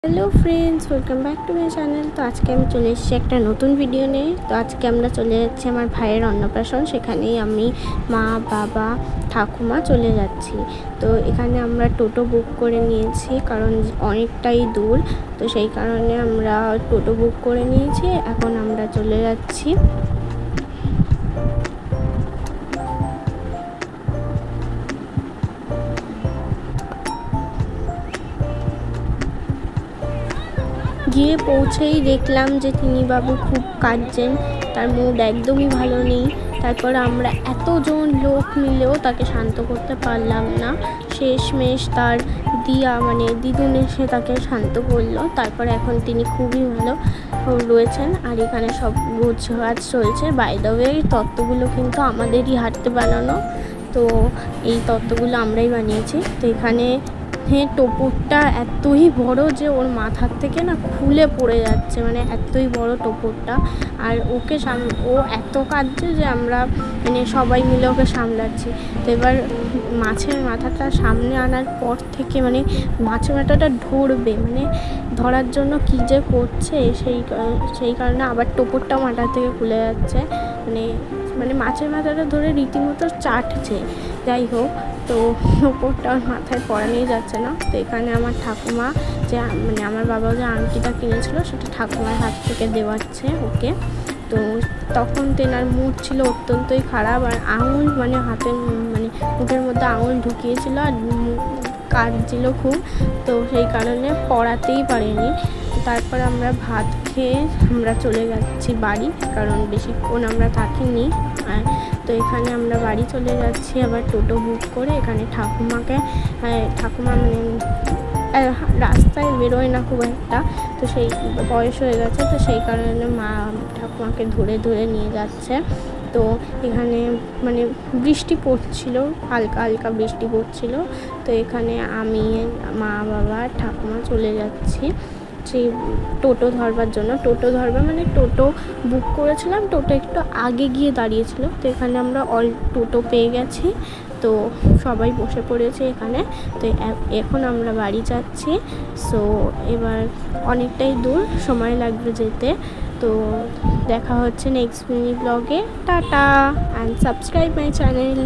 Hello friends, welcome back to my channel. तो आज के আমি চলে এসেছি একটা নতুন ভিডিও নিয়ে। তো আজকে আমরা চলে যাচ্ছি আমার ভাইয়ের অন্নপ্রাশন। সেখানেই আমি, মা, বাবা, ঠাকুমা চলে যাচ্ছি। তো এখানে আমরা টোটো বুক করে নিয়েছি, কারণ অনেকটাই দূর। তো সেই কারণে আমরা টোটো বুক করে নিয়েছি। এখন আমরা চলে যাচ্ছি। গিয়ে পৌঁছেই দেখলাম যে তিনি বাবু খুব কাঁদছেন, তার মুড একদমই ভালো নেই। তারপর আমরা এতজন লোক মিলেও তাকে শান্ত করতে পারলাম না। শেষমেশ তার দিদুন এসে তাকে শান্ত করলো। তারপর এখন তিনি খুবই ভালো রয়েছেন। আর এখানে সব গোছগাছ চলছে। বাই দ্য ওয়ে, এই তত্ত্বগুলো কিন্তু আমাদেরই হাতে বানানো। তো এই তত্ত্বগুলো আমরাই বানিয়েছি। তো এখানে টোপরটা এতই বড় যে ওর মাথার থেকে না খুলে পড়ে যাচ্ছে, মানে এতই বড় টোপরটা। আর ও এত কাঁদছে যে আমরা সবাই মিলে ওকে সামলাচ্ছি। তো এবার মাছের মাথাটা সামনে আনার পর থেকে মাছের মাথাটা ধরার জন্য কী যে করছে, সেই কারণে আবার টোপরটা মাথা থেকে খুলে যাচ্ছে। মাছের মাথাটা ধরে রীতিমতো চাটছে। যাই হোক, তো ওপরটা ওর মাথায় পড়ানোই যাচ্ছে না। তো এখানে আমার ঠাকুমা আমার বাবা যে আংটিটা কিনেছিল সেটা ঠাকুমার হাত থেকে দেওয়াচ্ছে ওকে। তো তখন তেনার মুড ছিল অত্যন্তই খারাপ, আর আঙুল হাতের মুখের মধ্যে আঙুল ঢুকিয়েছিল আর কাঁদছিল খুব। তো সেই কারণে পড়াতেই পারিনি। তারপর আমরা ভাত খেয়ে আমরা চলে যাচ্ছি বাড়ি, কারণ বেশিক্ষণ আমরা থাকিনি। তো এখানে আমরা বাড়ি চলে যাচ্ছি আবার টোটো বুক করে। এখানে ঠাকুমা রাস্তায় বেরোয় না খুব একটা, তো সেই বয়স হয়ে গেছে। তো সেই কারণে মা ঠাকুমাকে ধরে ধরে নিয়ে যাচ্ছে। তো এখানে বৃষ্টি পড়ছিল, হালকা হালকা বৃষ্টি পড়ছিল। তো এখানে আমি, মা, বাবা, ঠাকুমা চলে যাচ্ছি সেই টোটো ধরবার জন্য। টোটো বুক করেছিলাম, টোটো একটু আগে গিয়ে দাঁড়িয়েছিল। তো এখানে আমরা টোটো পেয়ে গেছি। তো সবাই বসে পড়েছে এখানে। তো এখন আমরা বাড়ি যাচ্ছি। সো এবার অনেকটাই দূর, সময় লাগবে যেতে। তো দেখা হচ্ছে নেক্সট মিনি ব্লগে। Tata and subscribe my channel.